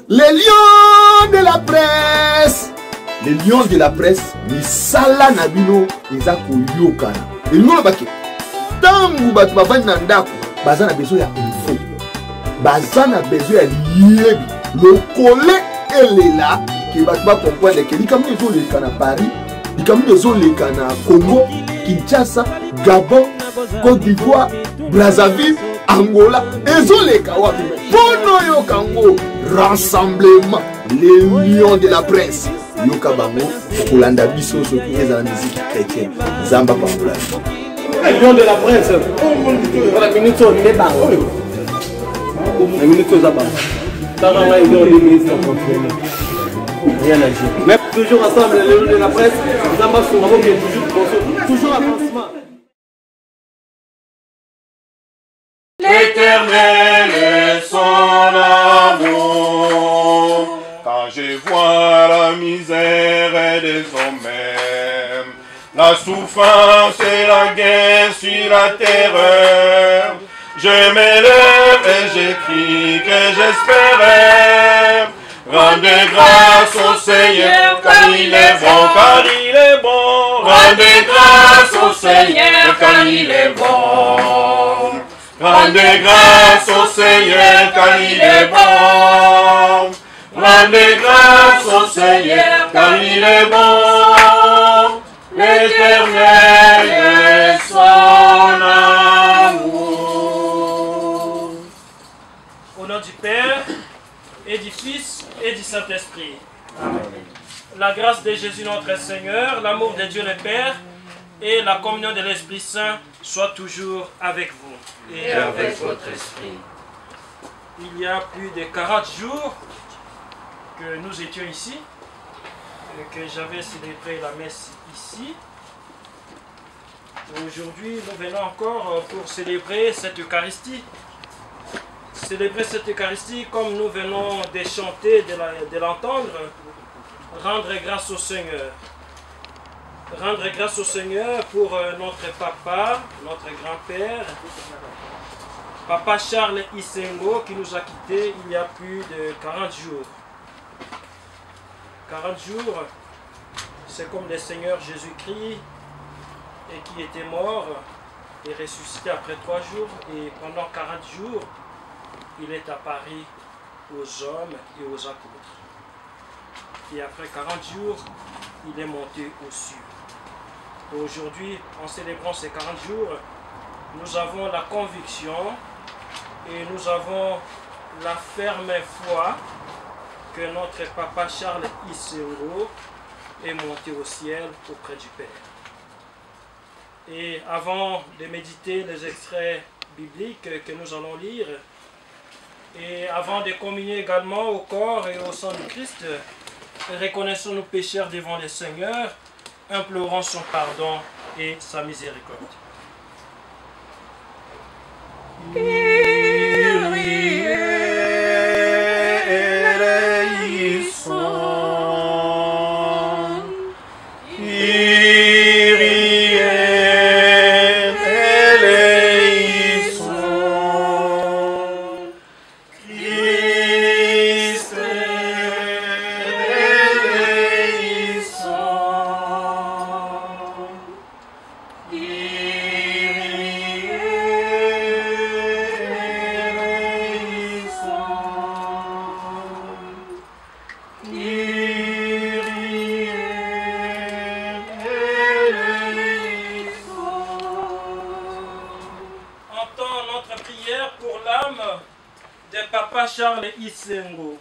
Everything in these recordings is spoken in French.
Les lions de la presse. Les lions de la presse, misala nabino ezako yokana. Les lions baki. Tangu batu bavandi na ndako, bazana besoin ya info. Bazana besoin ya yebi. Le collègue elle est là qui va comprendre que les camions sont les à Paris, les camions sont les à Congo, Kinshasa, Gabon, Côte d'Ivoire, Brazzaville, Angola, et sont les Kawapi. Pono Kango, rassemblement, les lions de la presse. Yokabango, Kolanda Bisso, ce qui est dans la musique chrétienne. Zamba Pambola. Les lions de la presse. La minute, on est là. La minute, on est là. Rien à dire. Mais toujours ensemble, les lions de la presse, toujours avancement. L'Éternel est son amour. Quand je vois la misère des hommes, la souffrance et la guerre sur la terre, je m'élève et j'écris que j'espérais. Rendez grâce au Seigneur car il est bon, car il est bon. Rendez grâce au Seigneur car il est bon. Rendez grâce au Seigneur car il est bon. Rendez grâce au Seigneur car il est bon. L'Éternel est son amour. Au nom du Père, et du Fils, et du Saint-Esprit. Amen. La grâce de Jésus notre Seigneur, l'amour de Dieu le Père, et la communion de l'Esprit Saint soit toujours avec vous. Et avec votre esprit. Il y a plus de 40 jours que nous étions ici, et que j'avais célébré la messe ici. Aujourd'hui, nous venons encore pour célébrer cette Eucharistie. Célébrer cette Eucharistie comme nous venons de chanter, de l'entendre, rendre grâce au Seigneur. Rendre grâce au Seigneur pour notre papa, notre grand-père, Papa Charles Isengo, qui nous a quittés il y a plus de 40 jours. 40 jours, c'est comme le Seigneur Jésus-Christ et qui était mort et ressuscité après 3 jours. Et pendant 40 jours, il est apparu aux hommes et aux apôtres. Et après 40 jours, il est monté aux cieux. Aujourd'hui, en célébrant ces 40 jours, nous avons la conviction et nous avons la ferme foi que notre papa Charles Isengo est monté au ciel auprès du Père. Et avant de méditer les extraits bibliques que nous allons lire, et avant de communier également au corps et au sang du Christ, reconnaissons nos pécheurs devant le Seigneur, implorons son pardon et sa miséricorde. Charles Isengo,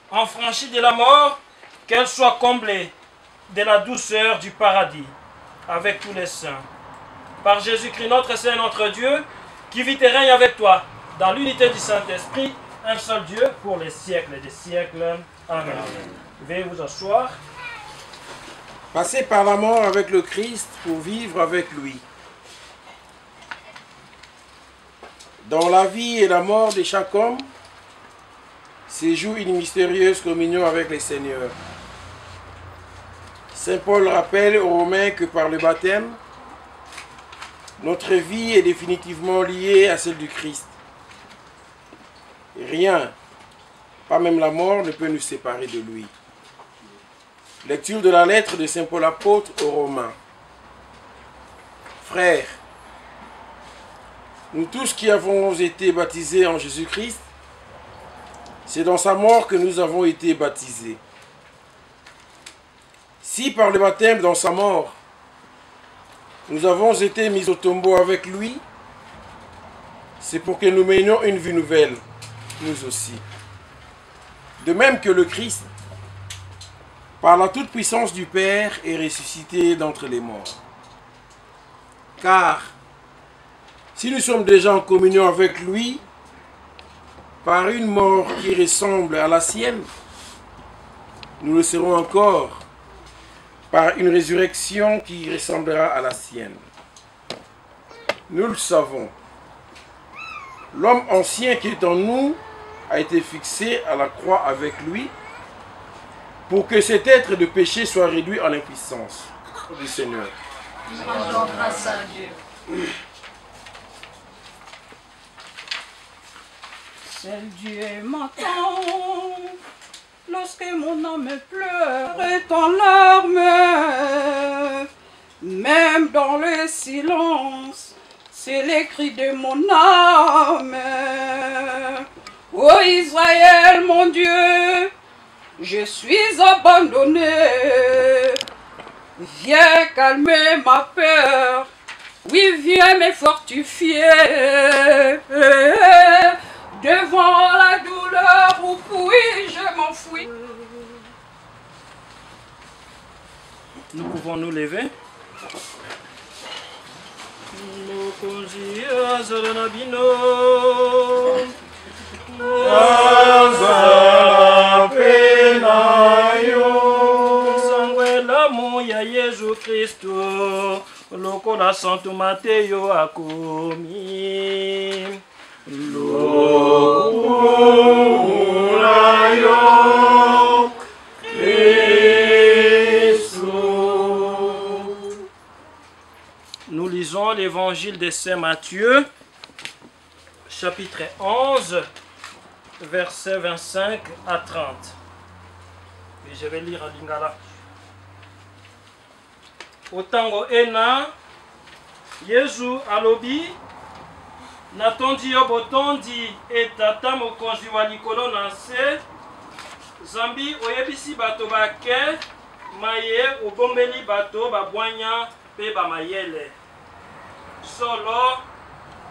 enfranchi de la mort, qu'elle soit comblée de la douceur du paradis avec tous les saints. Par Jésus-Christ notre Seigneur, notre Dieu, qui vit et règne avec toi dans l'unité du Saint-Esprit, un seul Dieu pour les siècles des siècles. Amen. Veuillez vous asseoir. Passez par la mort avec le Christ pour vivre avec lui. Dans la vie et la mort de chaque homme, séjoue une mystérieuse communion avec le Seigneur. Saint Paul rappelle aux Romains que par le baptême, notre vie est définitivement liée à celle du Christ. Rien pas même la mort ne peut nous séparer de lui. Lecture de la lettre de Saint Paul apôtre aux Romains. Frères, nous tous qui avons été baptisés en Jésus-Christ, c'est dans sa mort que nous avons été baptisés. Si par le baptême dans sa mort, nous avons été mis au tombeau avec lui, c'est pour que nous menions une vie nouvelle, nous aussi. De même que le Christ, par la toute puissance du Père, est ressuscité d'entre les morts. Car, si nous sommes déjà en communion avec lui, par une mort qui ressemble à la sienne, nous le serons encore par une résurrection qui ressemblera à la sienne. Nous le savons. L'homme ancien qui est en nous a été fixé à la croix avec lui pour que cet être de péché soit réduit en impuissance du Seigneur. Rendons grâce à Dieu. Seul Dieu m'entend lorsque mon âme pleure est en larmes. Même dans le silence, c'est les cris de mon âme. Ô Israël, mon Dieu, je suis abandonné. Viens calmer ma peur. Oui, viens me fortifier. Devant la douleur, où puis-je m'enfuir? Nous pouvons nous lever. Ya Yesu Kristo lokola Santo Mateo akomi lokola yo Kristo. Nous lisons l'évangile de Saint Matthieu chapitre 11 versets 25 à 30. Et je vais lire à Lingala. Otango ena Yesu alobi natondi yo botondi etata mokonzi wa likolo na se zambi oyebisi bato bake maye obombeli bato babwanya pe bamayele solo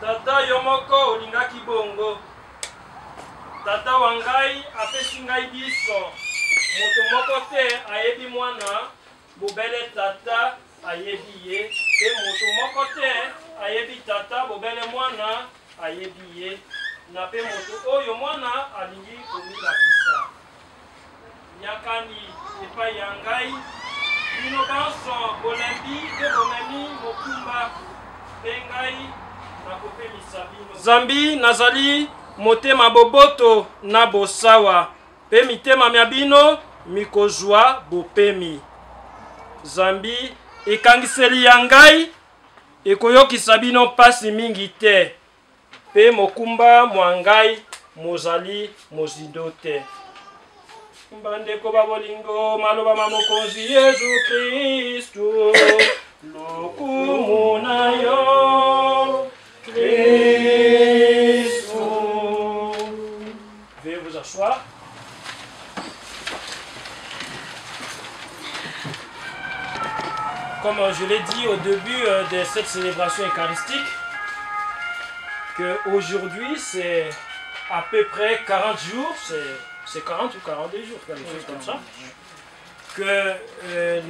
tata yo moko olingaki bongo tata wa ngai apesi ngai biso moto moko te ayebi mwana bobele tata ayebi ye pe moto moko te ayebi tata bobele mwana ayebi ye na pe moto oyo mwana alingi komilakisa yakani epai ya ngai bino banso bolembi pe bomemi mokumba pe ngai nakopemisa bino zambi nazali motema boboto na bosawa pe mitema mya bino mikozwa bopemi zambi ekangiseli ya ngai ekoyokisa bino mpasi mingi te pe mokumba mwa ngai mozali mozindo te. Bandeko babolingo maloba ma mokonzi Yesu Kristu lokumu na yo Kristu. Veuillez vous asseoir. Comme je l'ai dit au début de cette célébration eucharistique, qu'aujourd'hui c'est à peu près 40 jours, c'est 40 ou 42 jours, quelque chose comme ça, que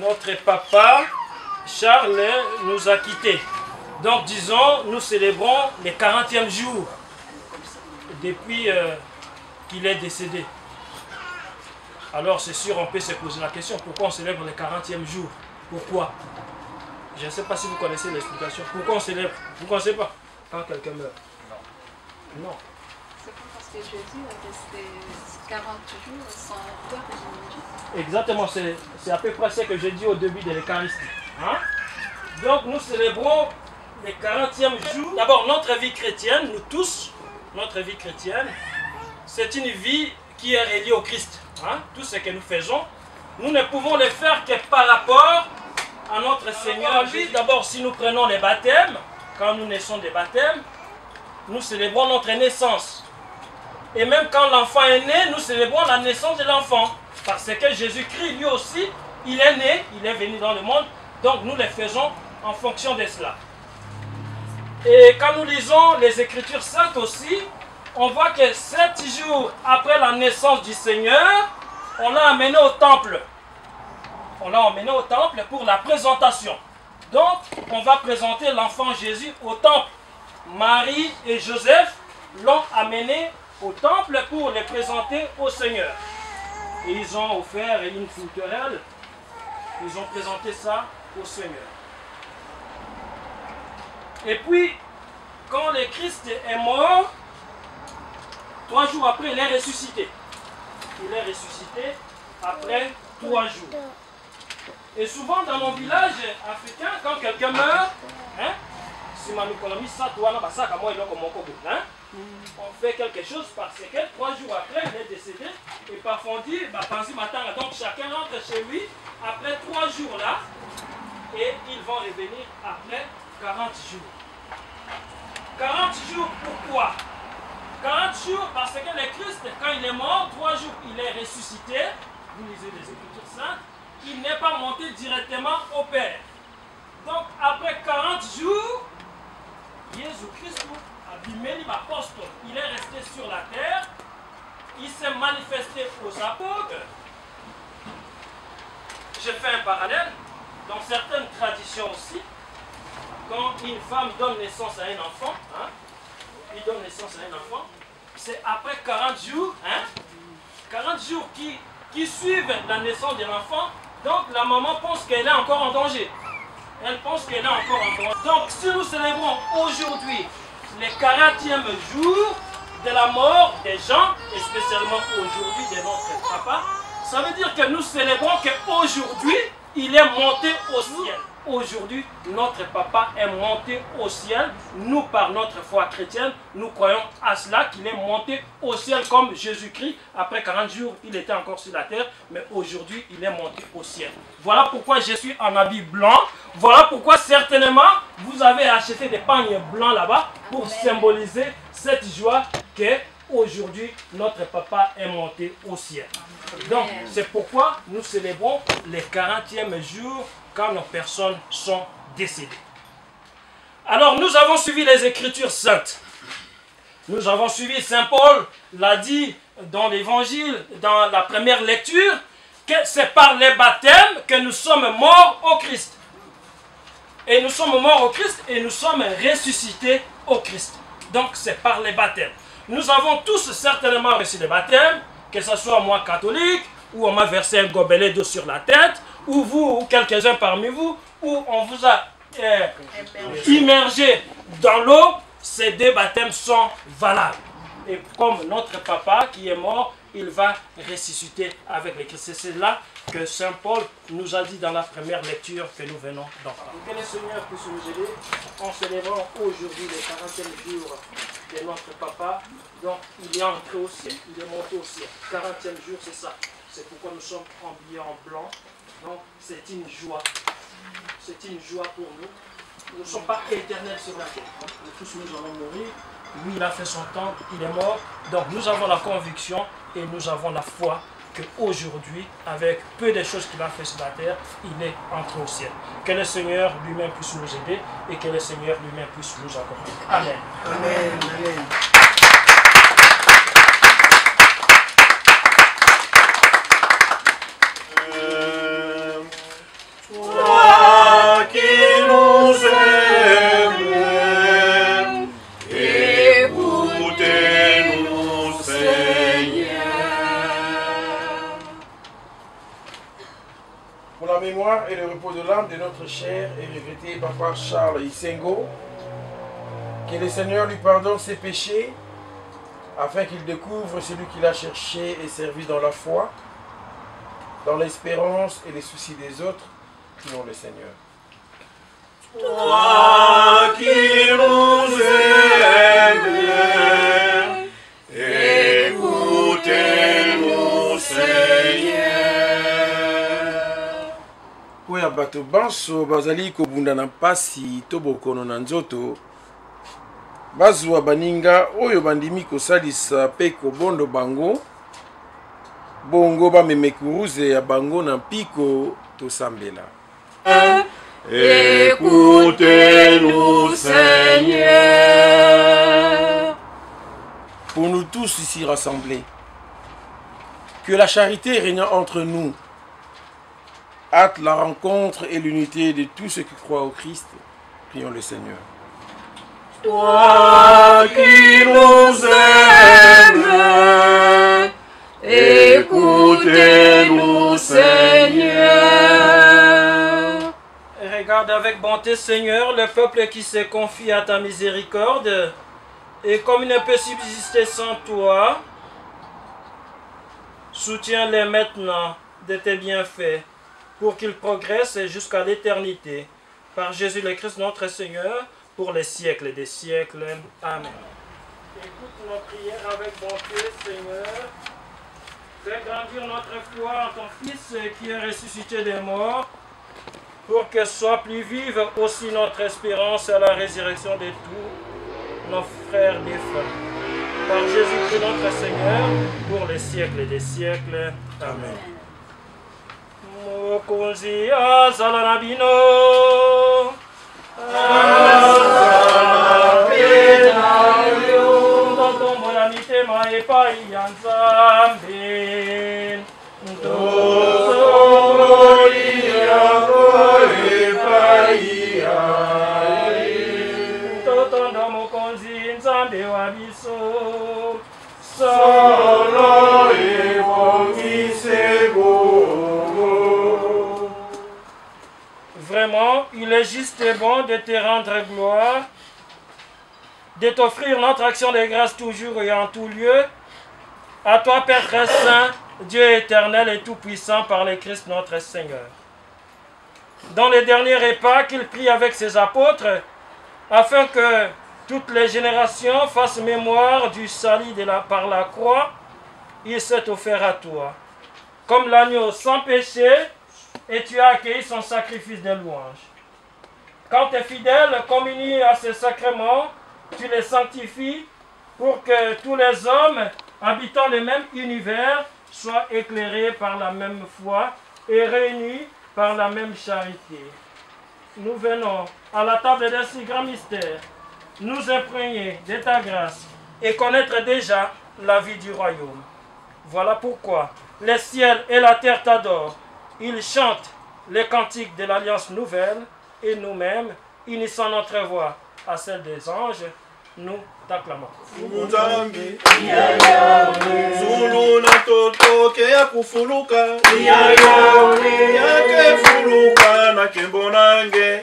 notre papa Charles nous a quittés. Donc disons, nous célébrons les 40e jour depuis qu'il est décédé. Alors c'est sûr, on peut se poser la question, pourquoi on célèbre les 40e jour? Pourquoi? Je ne sais pas si vous connaissez l'explication. Pourquoi on célèbre? Vous ne connaissez pas? Quand quelqu'un meurt? Non. Non. C'est pas parce que Jésus a resté 40 jours sans peur de Jésus. Exactement, c'est à peu près ce que j'ai dit au début de l'Eucharistie. Hein? Donc nous célébrons les 40e jour. D'abord, notre vie chrétienne, nous tous, notre vie chrétienne, c'est une vie qui est relié au Christ. Hein? Tout ce que nous faisons, nous ne pouvons le faire que par rapport à notre Seigneur. Lui, d'abord, si nous prenons les baptêmes, quand nous naissons des baptêmes, nous célébrons notre naissance. Et même quand l'enfant est né, nous célébrons la naissance de l'enfant. Parce que Jésus-Christ, lui aussi, il est né, il est venu dans le monde. Donc nous les faisons en fonction de cela. Et quand nous lisons les Écritures saintes aussi, on voit que 7 jours après la naissance du Seigneur, on l'a amené au temple. On l'a emmené au temple pour la présentation. Donc, on va présenter l'enfant Jésus au temple. Marie et Joseph l'ont amené au temple pour le présenter au Seigneur. Et ils ont offert une fouterelle. Ils ont présenté ça au Seigneur. Et puis, quand le Christ est mort, 3 jours après, il est ressuscité. Il est ressuscité après 3 jours. Et souvent dans nos villages africains, quand quelqu'un meurt, hein, on fait quelque chose parce que 3 jours après, il est décédé. Et parfois on dit, donc chacun rentre chez lui après 3 jours là, et ils vont revenir après 40 jours. 40 jours, pourquoi? 40 jours parce que le Christ, quand il est mort, 3 jours, il est ressuscité. Vous lisez les Écritures saintes. Il n'est pas monté directement au Père. Donc, après 40 jours, Jésus-Christ a bimé l'apôtre. Il est resté sur la terre. Il s'est manifesté aux apôtres. Je fais un parallèle. Dans certaines traditions aussi, quand une femme donne naissance à un enfant, hein, il donne naissance à un enfant, c'est après 40 jours, hein, 40 jours qui suivent la naissance de l'enfant. Donc la maman pense qu'elle est encore en danger. Elle pense qu'elle est encore en danger. Donc si nous célébrons aujourd'hui le 40e jour de la mort des gens, et spécialement aujourd'hui de notre papa, ça veut dire que nous célébrons qu'aujourd'hui, il est monté au ciel. Aujourd'hui, notre papa est monté au ciel. Nous, par notre foi chrétienne, nous croyons à cela, qu'il est monté au ciel comme Jésus-Christ. Après 40 jours, il était encore sur la terre, mais aujourd'hui, il est monté au ciel. Voilà pourquoi je suis en habit blanc. Voilà pourquoi certainement, vous avez acheté des pagnes blancs là-bas pour symboliser cette joie qu'aujourd'hui, notre papa est monté au ciel. Donc, c'est pourquoi nous célébrons les 40e jour quand nos personnes sont décédées. Alors, nous avons suivi les Écritures saintes. Nous avons suivi, Saint Paul l'a dit dans l'Évangile, dans la première lecture, que c'est par les baptêmes que nous sommes morts au Christ. Et nous sommes morts au Christ et nous sommes ressuscités au Christ. Donc, c'est par les baptêmes. Nous avons tous certainement reçu des baptêmes, que ce soit moi catholique, ou on m'a versé un gobelet d'eau sur la tête, ou vous, ou quelques-uns parmi vous, ou on vous a immergé dans l'eau, ces 2 baptêmes sont valables. Et comme notre papa qui est mort, il va ressusciter avec le Christ. C'est là que Saint Paul nous a dit dans la première lecture que nous venons d'entendre. Que le Seigneur puisse nous aider en célébrant aujourd'hui le 40e jour de notre papa. Donc il est entré au ciel, il est monté au ciel. 40e jour, c'est ça. C'est pourquoi nous sommes habillés en blanc. Donc c'est une joie. C'est une joie pour nous. Nous ne sommes pas éternels sur la terre. Nous tous nous allons mourir. Lui, il a fait son temps, il est mort. Donc nous avons la conviction et nous avons la foi qu'aujourd'hui, avec peu de choses qu'il a fait sur la terre, il est entré au ciel. Que le Seigneur lui-même puisse nous aider et que le Seigneur lui-même puisse nous accompagner. Amen. Amen. Amen. Toi qui nous aimes, écoutez-nous, Seigneur. Pour la mémoire et le repos de l'âme de notre cher et regretté papa Charles Isengo, que le Seigneur lui pardonne ses péchés, afin qu'il découvre celui qu'il a cherché et servi dans la foi, dans l'espérance et les soucis des autres qui ont le Seigneur. Toi qui nous aimes, écoutez-nous. na bato banso bazali kobunda na mpasi to bokono na nzoto bazwa baninga oyo bandimi kosalisa mpe kobondo bango bongo bameme kuruze ya bango na mpiko tosambela. Écoutez-nous, Seigneur. Pour nous tous ici rassemblés, que la charité régnant entre nous hâte la rencontre et l'unité de tous ceux qui croient au Christ. Prions le Seigneur. Toi qui nous aimes, écoutez-nous, Seigneur. Regarde avec bonté, Seigneur, le peuple qui se confie à ta miséricorde, et comme il ne peut subsister sans toi, soutiens-les maintenant de tes bienfaits, pour qu'ils progressent jusqu'à l'éternité. Par Jésus le Christ notre Seigneur, pour les siècles des siècles. Amen. Écoute nos prières avec bonté, Seigneur. Fais grandir notre foi en ton Fils qui est ressuscité des morts, pour que soit plus vive aussi notre espérance à la résurrection de tous nos frères défunts. Par Jésus-Christ notre Seigneur, pour les siècles des siècles. Amen. Mokonzi azala na bino, azala pena yo, totombola mitema epai ya Nzambe, totomboli yango epai ya Ye, totondo mokonzi Nzambe wa biso, solo ebongise bongo. Vraiment, il est juste et bon de te rendre gloire, de t'offrir notre action de grâce toujours et en tout lieu. À toi, Père très saint, Dieu éternel et tout-puissant par le Christ notre Seigneur. Dans les derniers repas qu'il prit avec ses apôtres, afin que toutes les générations fassent mémoire du salut par la croix, il s'est offert à toi, comme l'agneau sans péché, et tu as accueilli son sacrifice de louange. Quand tes fidèles communient à ces sacrements, tu les sanctifies pour que tous les hommes habitant le même univers soient éclairés par la même foi et réunis par la même charité. Nous venons à la table de ce grand mystère, nous imprégner de ta grâce et connaître déjà la vie du royaume. Voilà pourquoi les ciels et la terre t'adorent. Ils chantent les cantiques de l'Alliance nouvelle et nous-mêmes, unissant notre voix à celle des anges, nous t'acclamons. Zulu na toto ke ya kufuluka yake fuluka na kembonange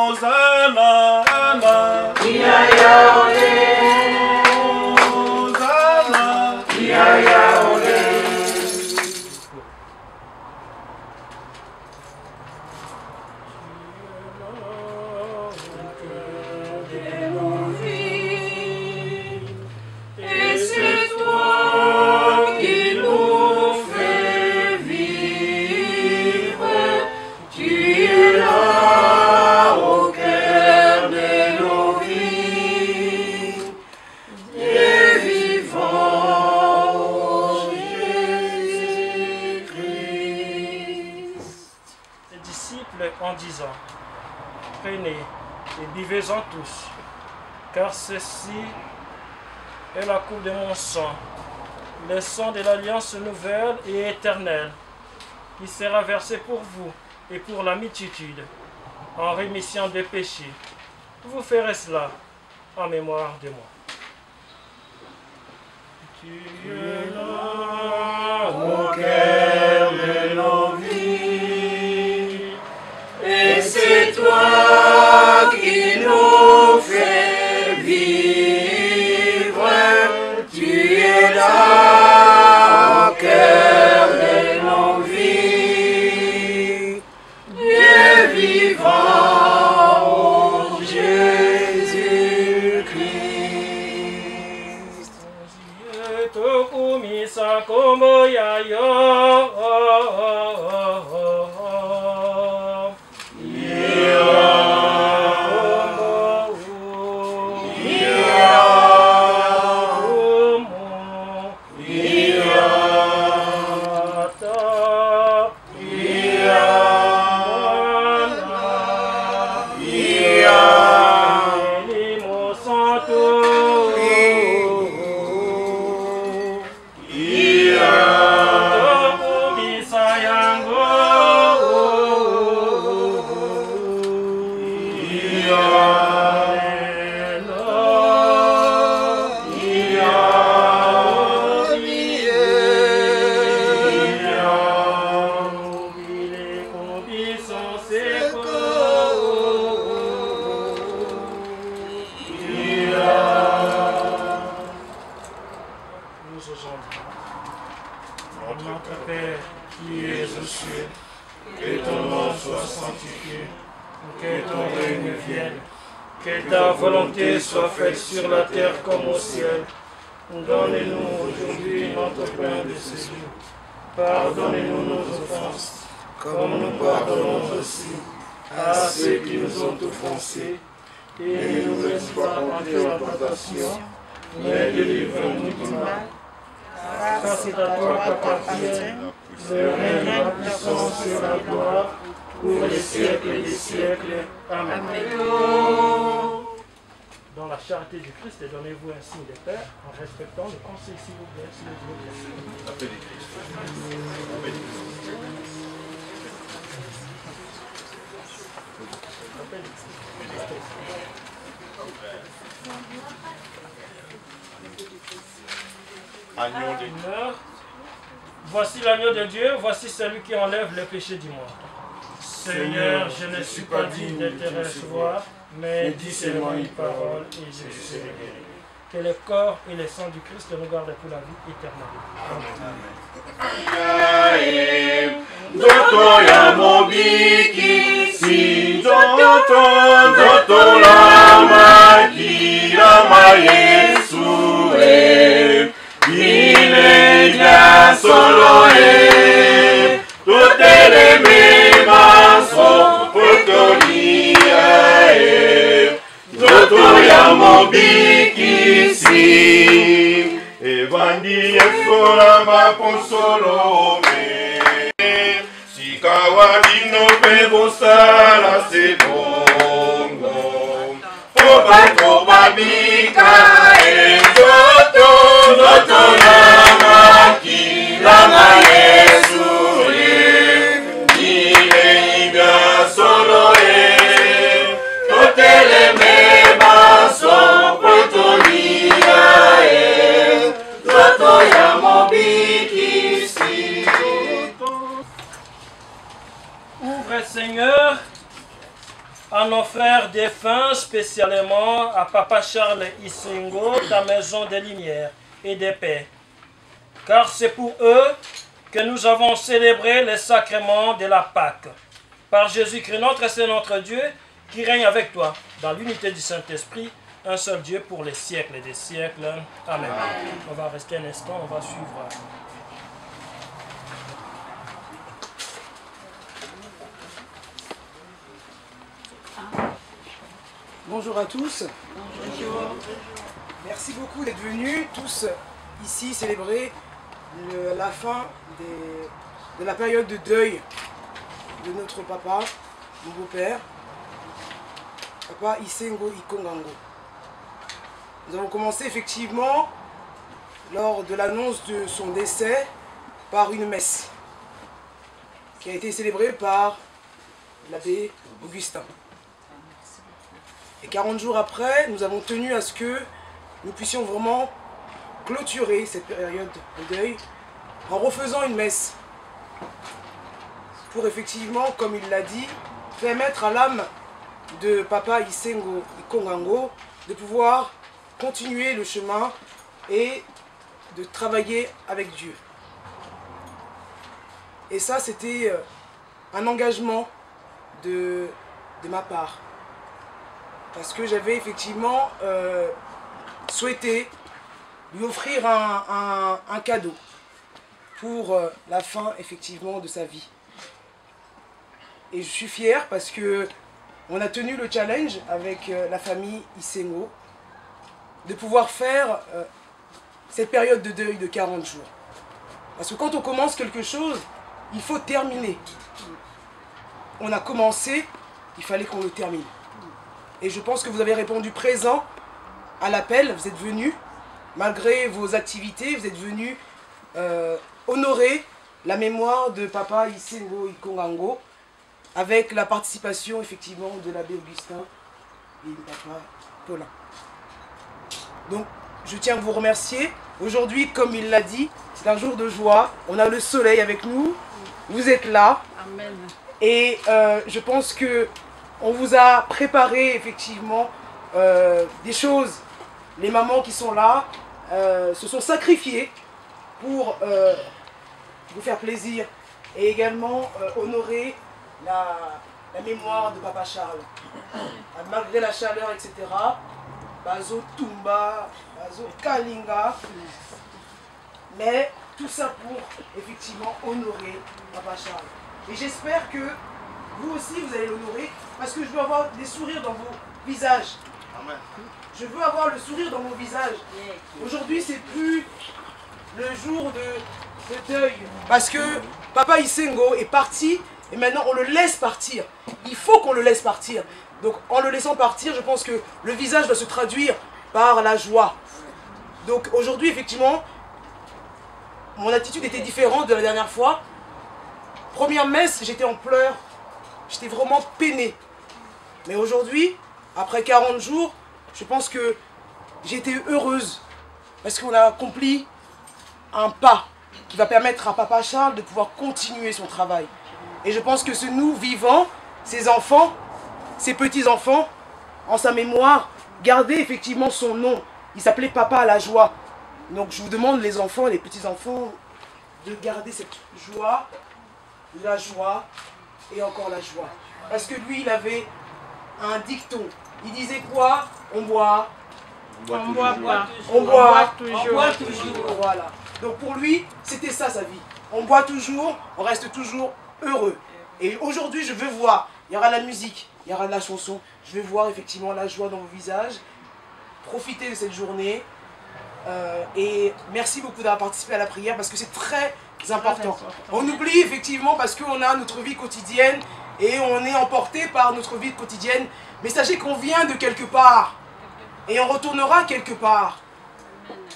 Ozana ana en disant, prenez et buvez-en tous, car ceci est la coupe de mon sang, le sang de l'alliance nouvelle et éternelle, qui sera versé pour vous et pour la multitude, en rémission des péchés. Vous ferez cela en mémoire de moi. Tu es là au cœur de nos vies, et c'est toi qui nous fais vivre. Tu es là au cœur de nos vies, Dieu vivant, ô Jésus-Christ. Tokumisa kombo ya yo nous aujourd'hui. Notre Père qui es aux cieux, que ton nom soit sanctifié, que ton règne vienne, que ta volonté soit faite sur la terre comme au ciel. Donnez-nous aujourd'hui notre pain de ce jour. Pardonnez-nous nos offenses, comme nous pardonnons aussi à ceux qui nous ont offensés. Et ne nous laisse pas entrer en tentation, mais délivre-nous du mal. Car c'est à toi qu'appartient le règne, la puissance et la gloire, pour les siècles des siècles. Amen. Dans la charité du Christ, donnez-vous un signe de paix en respectant le conseil, s'il vous plaît, s'il vous plaît. La paix du Christ. La paix du Christ. La paix du Christ. Agneau de Dieu. Voici l'agneau de Dieu, voici celui qui enlève le péché du monde. Seigneur, je ne suis pas digne de te recevoir, mais dis seulement une parole et je serai guéri. Que le corps et le sang du Christ nous gardent pour la vie éternelle. Amen. Doto ya mobiki si doto lama kirama Yesu ile ya solo tutele maso potolia doto ya mobiki si evandi esola maponsolo Kawabino pebosala sebongo Obako babika Zoto lama Yesu Ile ibya solo Totele mebaso Potolia Zoto ya mobiki Ouvre, Seigneur, à nos frères défunts, spécialement à Papa Charles Isengo, ta maison de lumière et de paix. Car c'est pour eux que nous avons célébré le sacrement de la Pâque. Par Jésus-Christ, notre Seigneur, notre Dieu, qui règne avec toi, dans l'unité du Saint-Esprit, un seul Dieu pour les siècles des siècles. Amen. On va rester un instant, on va suivre. Bonjour à tous. Bonjour. Merci beaucoup d'être venus tous ici célébrer la fin de la période de deuil de notre papa, mon beau-père, Papa Isengo Ikongango. Nous avons commencé effectivement lors de l'annonce de son décès par une messe qui a été célébrée par l'abbé Augustin. Et 40 jours après, nous avons tenu à ce que nous puissions vraiment clôturer cette période de deuil en refaisant une messe pour effectivement, comme il l'a dit, permettre à l'âme de Papa Isengo Ikongango de pouvoir continuer le chemin et de travailler avec Dieu. Et ça, c'était un engagement de ma part. Parce que j'avais effectivement souhaité lui offrir un cadeau pour la fin effectivement de sa vie. Et je suis fier parce que on a tenu le challenge avec la famille Isengo de pouvoir faire cette période de deuil de 40 jours. Parce que quand on commence quelque chose, il faut terminer. On a commencé, il fallait qu'on le termine. Et je pense que vous avez répondu présent à l'appel, vous êtes venus, malgré vos activités, vous êtes venus honorer la mémoire de Papa Isengo Ikongango avec la participation effectivement de l'abbé Augustin et de Papa Paulin. Donc je tiens à vous remercier. Aujourd'hui, comme il l'a dit, c'est un jour de joie, on a le soleil avec nous, vous êtes là. Amen. Et je pense que on vous a préparé effectivement des choses. Les mamans qui sont là, se sont sacrifiés pour vous faire plaisir et également honorer la mémoire de Papa Charles. Malgré la chaleur, etc., Bazo Tumba, Bazo Kalinga, mais tout ça pour effectivement honorer Papa Charles. Et j'espère que vous aussi vous allez l'honorer parce que je veux avoir des sourires dans vos visages. Amen. Je veux avoir le sourire dans vos visages. Aujourd'hui, c'est plus le jour de deuil parce que Papa Isengo est parti et maintenant on le laisse partir. Il faut qu'on le laisse partir. Donc en le laissant partir, je pense que le visage doit se traduire par la joie. Donc aujourd'hui, effectivement, mon attitude était différente de la dernière fois. Première messe, j'étais en pleurs. J'étais vraiment peinée. Mais aujourd'hui, après 40 jours, je pense que j'ai été heureuse. Parce qu'on a accompli un pas qui va permettre à Papa Charles de pouvoir continuer son travail. Et je pense que ce nous vivants, ces enfants, ces petits-enfants, en sa mémoire, garder effectivement son nom. Il s'appelait Papa à la joie. Donc je vous demande, les enfants, les petits-enfants, de garder cette joie, la joie et encore la joie. Parce que lui, il avait un dicton. Il disait quoi? On boit. On boit toujours. Voilà. Donc pour lui, c'était ça sa vie. On boit toujours, on reste toujours heureux. Et aujourd'hui, je veux voir, il y aura la musique, il y aura de la chanson. Je vais voir effectivement la joie dans vos visages. Profitez de cette journée. Et merci beaucoup d'avoir participé à la prière parce que c'est très important. On oublie effectivement parce qu'on a notre vie quotidienne et on est emporté par notre vie quotidienne. Mais sachez qu'on vient de quelque part et on retournera quelque part.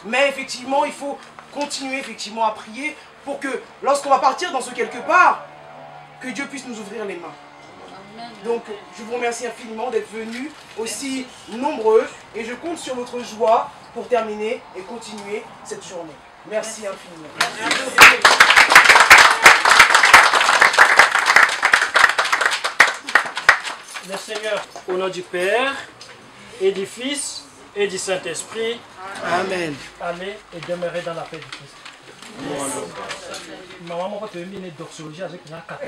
Mais effectivement, il faut continuer effectivement à prier pour que lorsqu'on va partir dans ce quelque part, que Dieu puisse nous ouvrir les mains. Donc, je vous remercie infiniment d'être venus aussi nombreux et je compte sur votre joie pour terminer et continuer cette journée. Merci infiniment. Le Seigneur, au nom du Père et du Fils et du Saint-Esprit, Amen. Allez et demeurez dans la paix du Christ. Maman, on va te mettre une doxologie avec la carte.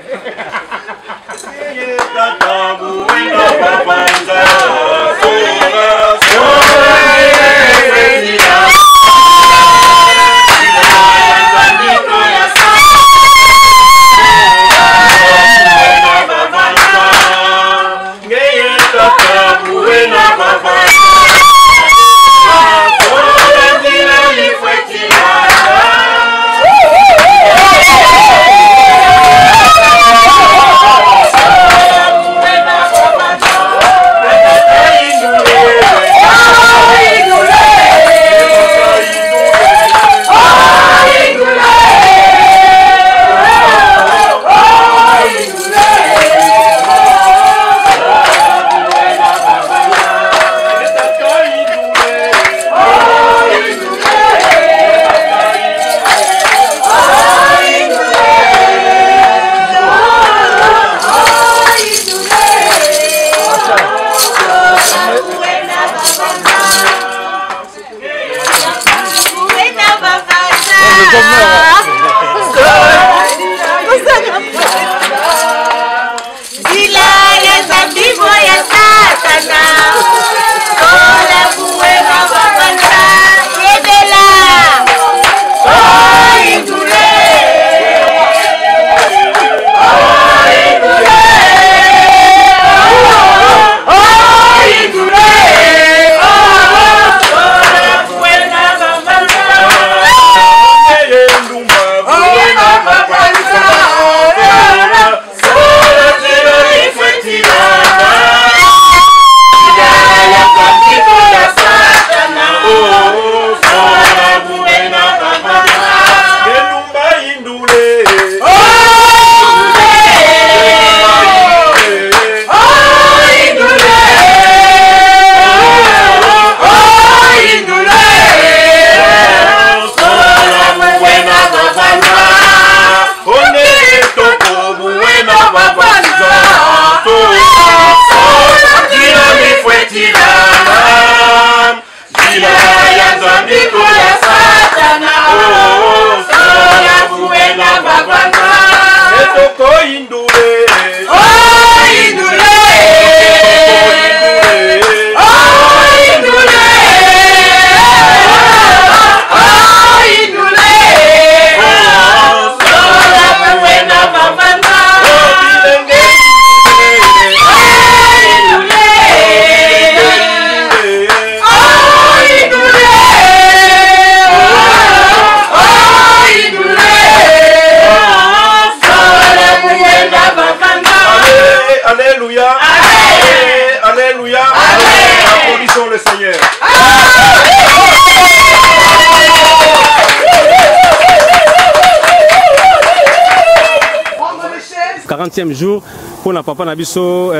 40e jour pour na papa na biso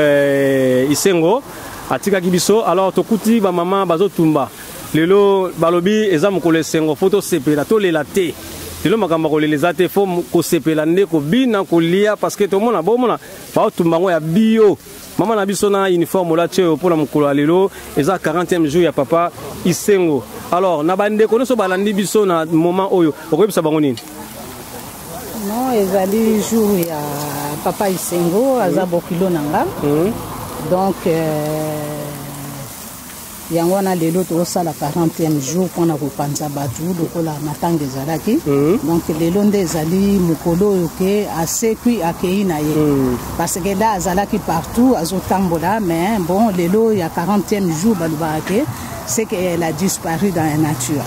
Isengo atika kibiso. Alors tokuti ba maman bazo tumba lelo balobi eza mokolo Isengo photo sepela to lela te lelo makamba ko leleza te fo ko sepela nde ko bina ko lia parce que to mona bo mona ba tumba ngo ya bio maman na biso na uniforme la tio pour la mokolo lelo eza 40e jour ya papa Isengo. Alors na bande ko so balandi biso na moment oyo okobisa bango nini? Non, ezali jour ya papa Isengo aza bokilo nanga. Donc yango na lelo to sala 40e jour pona ko panza batu lokola matanga ezalaki. Donc lelo nde ezali mokolo oyo ke asekwi akei na ye. Parce que là azalaki partout azotambola mais bon lelo ya 40e jour balubake c'est qu'elle a disparu dans la nature.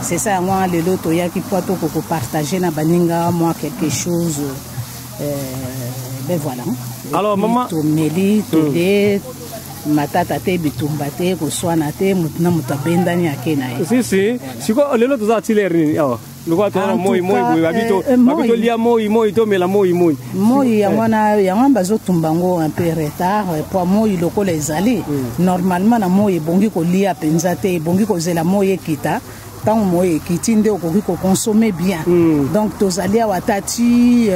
C'est ça, moi, le lot, il y a qui peut partager na baninga, moi, quelque chose. Ben voilà. Alors, maman. Meli, Tolé, matata te bitumba te ko swana te mutna mutabenda ni akena. Si. Siko le lot za tilerni. Le quoi toi moi habito lia moi to mela moi. Moi yangwana bazo tumbango un peu retard pour moi loko les ali. Normalement na moi bongi ko lia penza te bongi ko zela moi kita. Tant moi kitinde okoki ko consommer bien. Donc tozali watati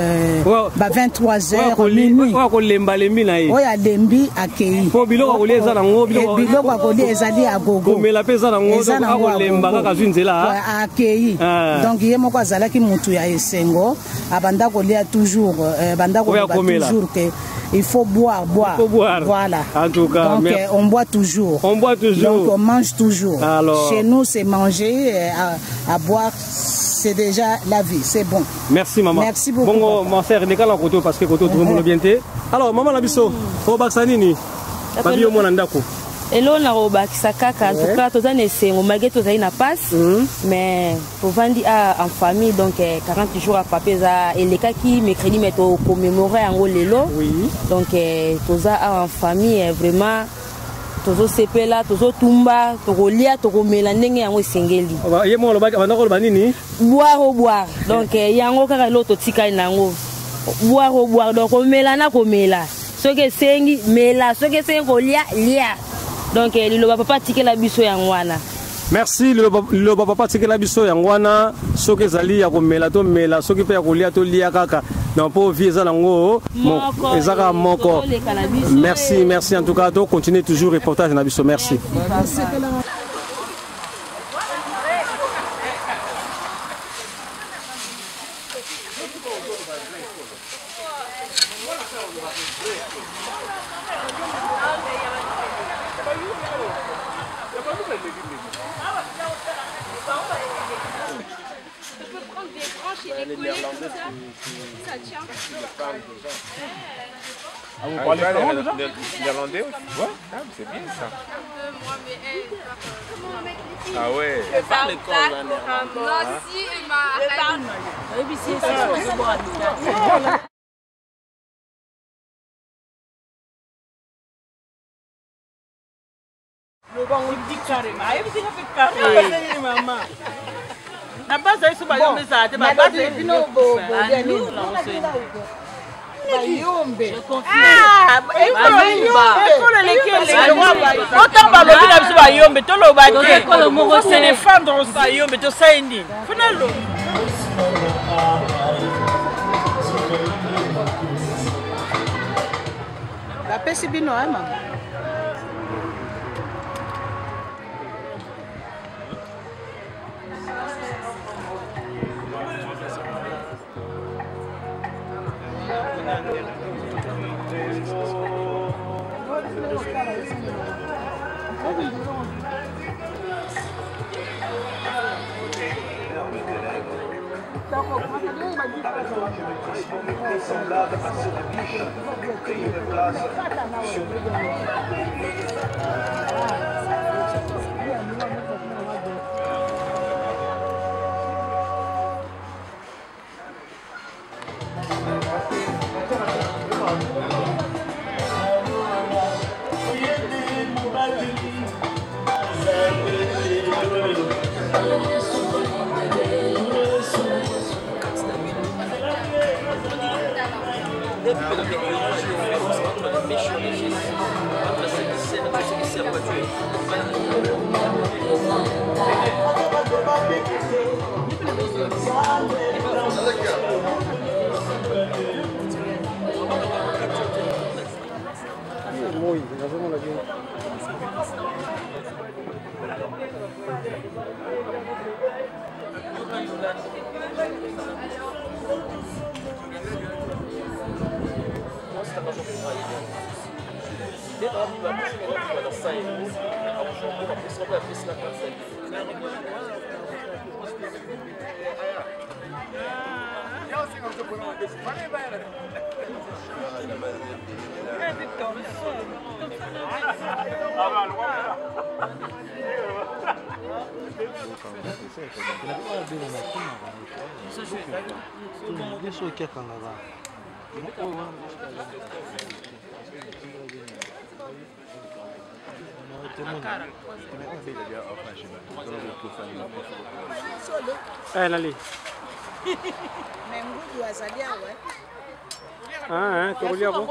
ba 23h minuit. Ko lemba lembi na ye. Oya lembi akei. Po biloko ko leza na ngo biloko ko li ezali agogo. Ko mela pesa na ngo ko lemba kaka zwinzela. Akei. Donc ye moko azalaki mutu ya Isengo abanda ko lia toujours banda ko toujours que il faut boire. Voilà. En tout cas, donc on boit toujours. Donc on mange toujours. Alors, chez nous c'est manger à boire, c'est déjà la vie, c'est bon. Merci maman. Merci beaucoup. Bon, mon frère, n'est qu'à la côté parce que côté tout le monde bien té. Alors maman la biso, au Baksanini. Babio mon andako. Elo na robakisa kaka en tout cas tozana Isengo malgré tozali na passe mais pour vendre en famille donc 40 jours à papeza elekaki mercredi mais to commémorer en lelo. Donc toza en famille vraiment tozo sepela tozo tumba tokolia tokomela ndenge yango esengeli. Ye mo lobaka bana ko banini? Boire. Donc yango kaka lo to tika nango. Boire donc komela na komela. Soki sengi mela soki sengi kolia lia. Donc le papa tike la biso yangwana. Merci le papa tike la biso yangwana soki zali ya komela to mela soki pe ya kolia to lia kaka non po vieza nango ezaka moko. Merci en tout cas to continuer toujours reportage na biso merci. Ah, vous parlez néerlandais aussi? Ouais, c'est bien ça. Ah ouais. Elle parle l'école là, néerlandais. Non, si, elle m'a Nali. Ah, tukulia ko.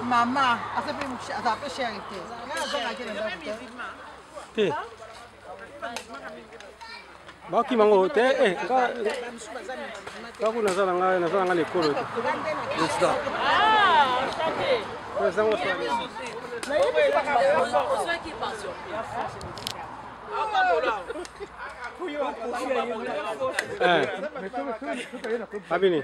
Mama, atape charité. Te. Baki mango te ka kuna sana nga lekolo. Nsta. Abini.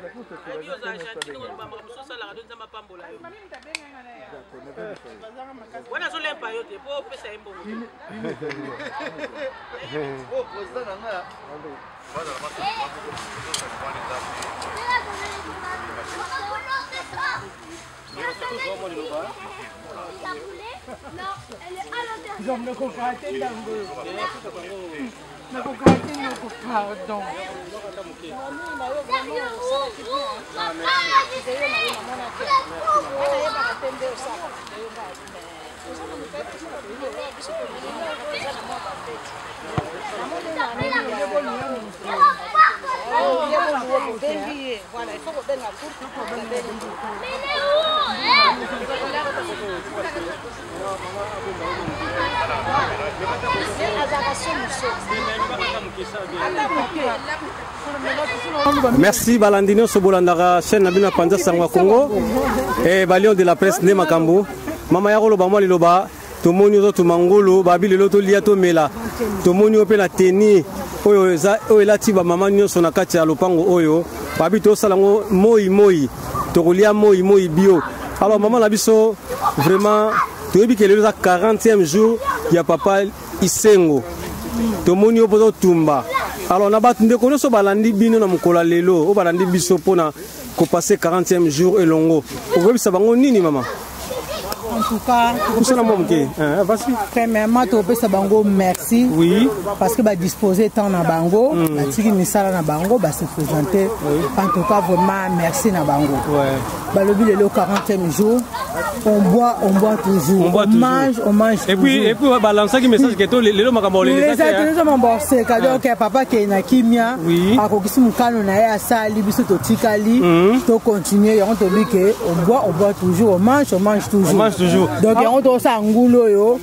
Merci Balandino Sobolandara chaîne Nabina Panza Sangwa Congo et Balion de la presse ne makambo mama ya kolo ba mwa liloba tomoni zo tumangolo babi lelo to liato mela tomoni ope na teni oyo eza oyo lati ba mama nyonso na kati ya lopango oyo babi to salango moi tokolia moi bio. Alors maman na biso vraiment toyebi ke lelo za 40e jour ya papa Isengo tomoni opo tumba. Alors na bat ndeko nyonso balandi bino na mukola lelo o balandi biso pona ko passer 40e jour elongo okobisa bango nini mama? En tout cas, premièrement, tu peux bango merci. Oui. Parce que bah disposer tant na bango, la tiki misala na bango, bah se présenter. En tout cas, vraiment merci na bango. Ouais. Bah le but le 40e jour, on boit toujours. On mange toujours. Et puis balancer qui message que les lo makambo les gens m'ont bossé cadeau que papa qui na kimia. Oui. A ko kisi mukano na ya sali biso to tikali, to continuer on to dit que on boit toujours, on mange toujours. Donc on doit s'angulo yo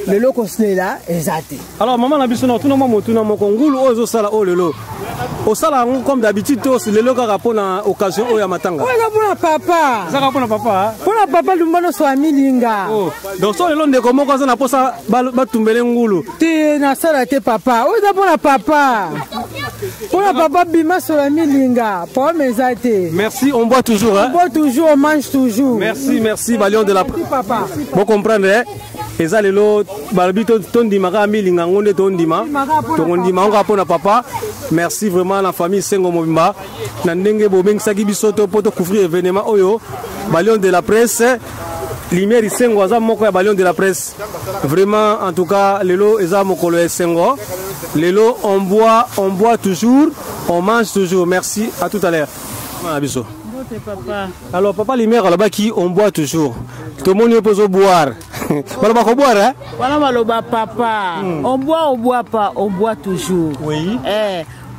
le loko là exact. Alors maman na biso na tout moment motu na moko ngulu ozo sala o lelo. O sala comme d'habitude to le loko rapport na occasion o ya matanga. Oui, pour papa. Ça pour papa. Pour papa lumbano so amilinga. Oh. Donc so lelo ndeko moko za na posa ba tumbele ngulu. Te na sala te papa. Oui, pour papa. Pour papa bima so amilinga. Pour mezate. Merci, on boit toujours hein. On boit toujours, on mange toujours. Merci Balion de la papa. Vous comprenez eza lelo balobi tondimaka amilinga ngonde tondima tokondima ngo apona papa. Merci vraiment la famille Sengo Mobimba na ndenge bobengisaki biso to poto couvrir événement oyo Balion de la presse Lumière Sengo aza moko ya Balion de la presse. Vraiment en tout cas lelo eza mokolo ya Sengo. Lelo on boit toujours, on mange toujours. Merci, à tout à l'heure. Abiso. Papa. Alors papa Lumière là-bas qui on boit toujours. Tout le monde peut boire. Voilà pas boire hein. Voilà maloba papa. On boit pas, on boit toujours. Oui.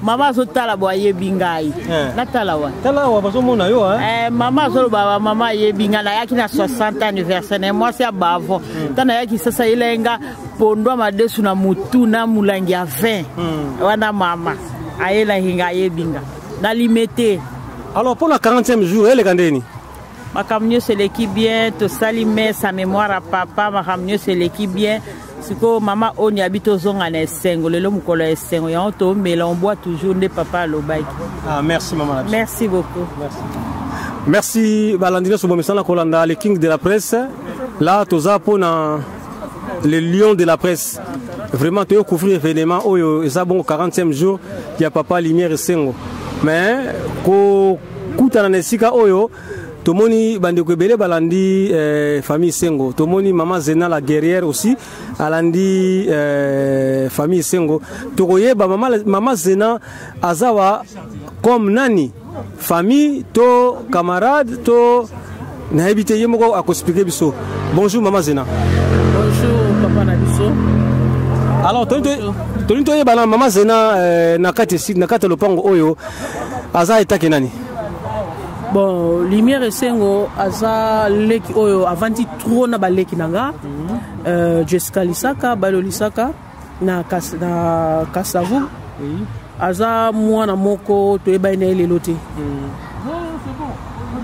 Maman zotala boye bingai. Natala wa. Tala wa baso mona yo hein. Maman zo baba maman ye bingala yaki na 60 anniversaire moi c'est bavo. Tana yaki sasa ilenga pondwa madesu na mutu na mulangi ya 20. Wana mama. Ayela hinga ye binga. Na limité. Alors pour la 40e jour, elle est candéni. Ma camion c'est l'équipe bien, to salimé sa mémoire à papa, ma camion c'est l'équipe bien. siko mama oni habito zonga na esengo lelo mukolo esengo ya to mais on boit toujours ne papa lobaki. Ah merci maman. Merci beaucoup. Merci Balandina Sobomesana Kolanda, le king de la presse. Là toza pona le lion de la presse. Vraiment tu couvrir événement oyo eza bon 40e jour ya papa Lumière Esengo. Mais ko kuta na esika oyo tomoni bandeko ebele balandi famille Sengo, tomoni maman Zena la guerrière aussi alandi famille Sengo. Tokoyeba maman Zena azawa comme nani famille to camarade to na habité yemoko akospike biso. Bonjour maman Zena. Bonjour papa Nabiso. Alors tonito yeba na maman Zena na kati lopango oyo aza etake nani? Bon, Lumière Esengo aza leki oyo avanti trop na baleki nanga. Jessica Lisaka, Balo Lisaka na Kasavu. Aza mwana moko toyeba ina lelo te.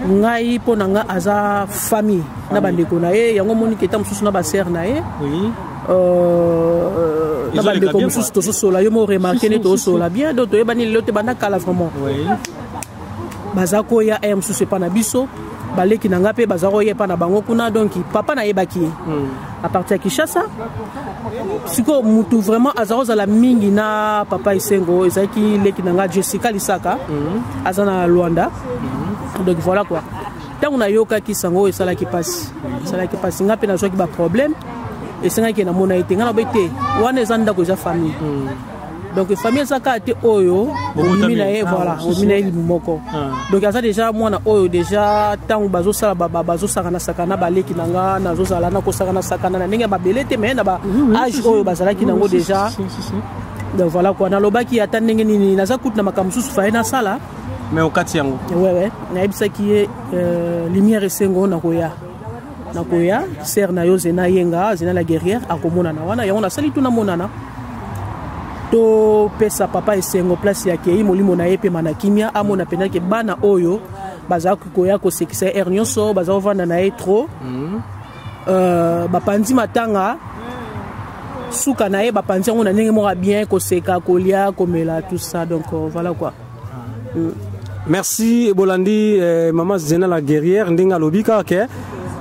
Ngai po nanga aza famille na bandeko na ye yango moni keta mususu na ba sœur na ye. Na bandeko mususu to sola yo mo remarquer ne to sola bien donc toyeba ni lelo te banda kala vraiment. Bazako ya mususu pa na biso baleki nanga pe bazako ye pa na bango kuna donc papa na yebaki à partir de Kinshasa siko mutu vraiment azaro za la mingi na papa Esengo ezaki leki nanga Jessica Lisaka azana Luanda donc voilà quoi tant on a yoka ki sango et sala ki passe ngape na zoki ba problème et senga ki na mona ite ngana bete wana ezanda ko za famille donc famille saka te oyo omina e voilà omina e moko donc asa déjà mwana oyo déjà tangu bazo sala bazo sakana sakana baleki nanga nazo sala na ko sakana sakana na ndenge babelete mais na ba âge oyo bazala ki nango déjà donc voilà quoi na lobaki ata ndenge nini naza kutu na makamsusu fa na sala mais okati yango ouais na ebisa ki Lumière Esengo na koya sœur na yo Zena yenga Zena la guerrière akomona na wana yango na sali tu na monana to pesa papa Esengo place ya kei molimo na yepe manakimia amona pena ke bana oyo baza koya ko sekisa ernyoso baza ovanda na ye trop bapanzi matanga suka na ye bapanzi ngona ndenge moko bien ko seka kolia komela tout ça donc voilà quoi. Merci Bolandi maman Zena la guerrière ndinga lobika ke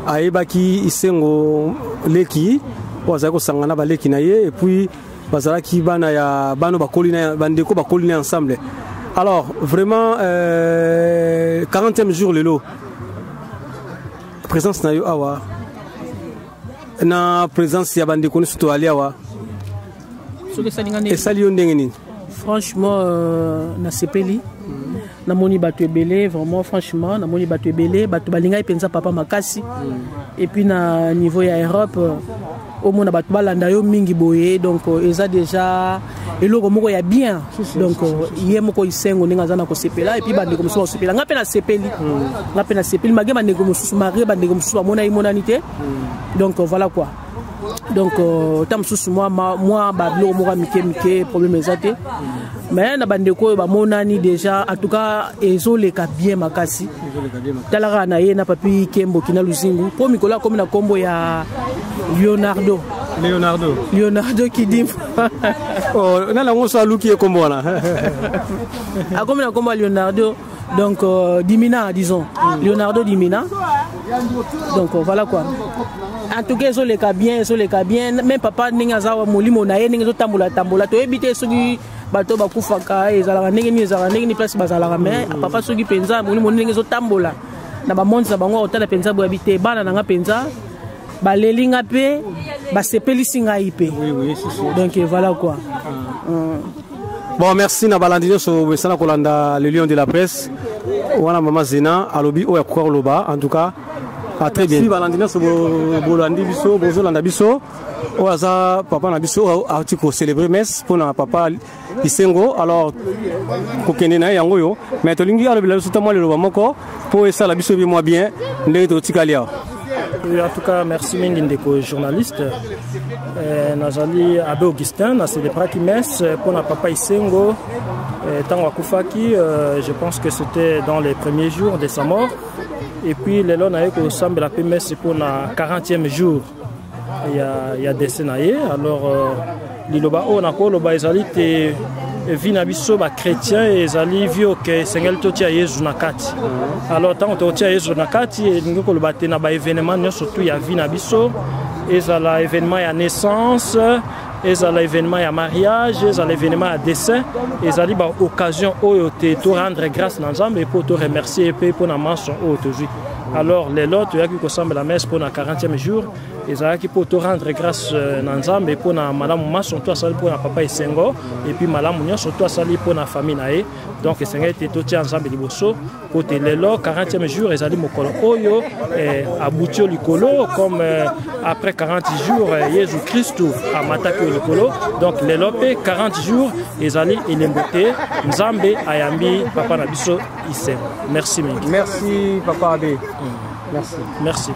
ayebaki Esengo leki waza ko sangana baleki na ye et puis bazalaki bana ya bano bakoli na bandeko bakoli na ensemble. Alors vraiment 40e jour lelo présence na yo awa na présence ya bandeko ni surtout ali awa esali yo ndenge nini? Franchement na sepeli na moni bato ebele vraiment franchement na moni bato ebele bato balinga penza papa makasi et puis na niveau ya Europe au monde bato balanda yo mingi boye donc eza déjà eloko moko ya bien donc ye moko Esengo ninga zana ko sepela et puis bandeko mususu sepela ngape na sepeli mage bandeko mususu mari bandeko mususu amona imonanité donc voilà quoi donc tam susu moi ba biloko moko mike problème ezate mais na bandeko ba monani déjà en tout cas ezoleka bien makasi talaka na ye na papi Kembo kina luzingu po mikola comme na kombo ya Leonardo qui dit oh na la ngoso aluki e kombo na a comme na kombo Leonardo donc Dimina disons Leonardo Dimina donc voilà quoi. En tout cas, les cas bien, même papa ninga zawa molimo na ye ninga zo tambola to ebite soki bato bakufaka ezala ndenge ni place bazala mais papa soki penza molimo ninga zo tambola na ba monza bango otala penza bo habite bana nanga penza balelinga pe basepelisi ngai pe donc voilà quoi. Bon merci na balandino so besana kolanda le lion de la presse wana mama Zena alobi o ya kwa loba en tout cas. Ah, très bien. Si Valentina so bolandi biso bozolanda biso oaza papa na biso a tiko célébrer messe pour na papa Esengo alors ko kende na yango yo mais to lingi alo bilaso tamo le loba moko pour esa la biso bi moi bien ndenge to tikalia. En tout cas merci mingi ndeko journaliste nazali Abbé Augustin na célébrer qui messe pour na papa Esengo tango akufaki je pense que c'était dans les premiers jours de sa mort. Et puis, les lois n'avaient que semble la messe pour le 40e jour il y a dessin alors liloba o na ko loba ezali te vina biso ba chrétien ezali vio que Seigneur totia Yesu na kati alors tant totia Yesu na kati ningo ko loba te na ba événement surtout ya vina biso ezala événement ya naissance ezala événement ya mariage ezala événement ya décès ezali ba occasion oyo te to rendre grâce na Nzambe pour te remercier et pour na mention oyo tozui alors les lots toyaki kosamba la messe pour na 40e jour ezalaki pour te rendre grâce na Nzambe pour na malamu maso to asali pour na papa Esengo et puis malamu nyonso to asali pour na famille na ye donc Seigneur te to tia Nzambe liboso côté les lots 40e jour ezali mokolo oyo abutio likolo comme après 40 jours Jésus Christ amataki likolo donc les lots 40 jours ezali elembote Nzambe ayambi papa na biso ise merci mingi merci papa Abbé merci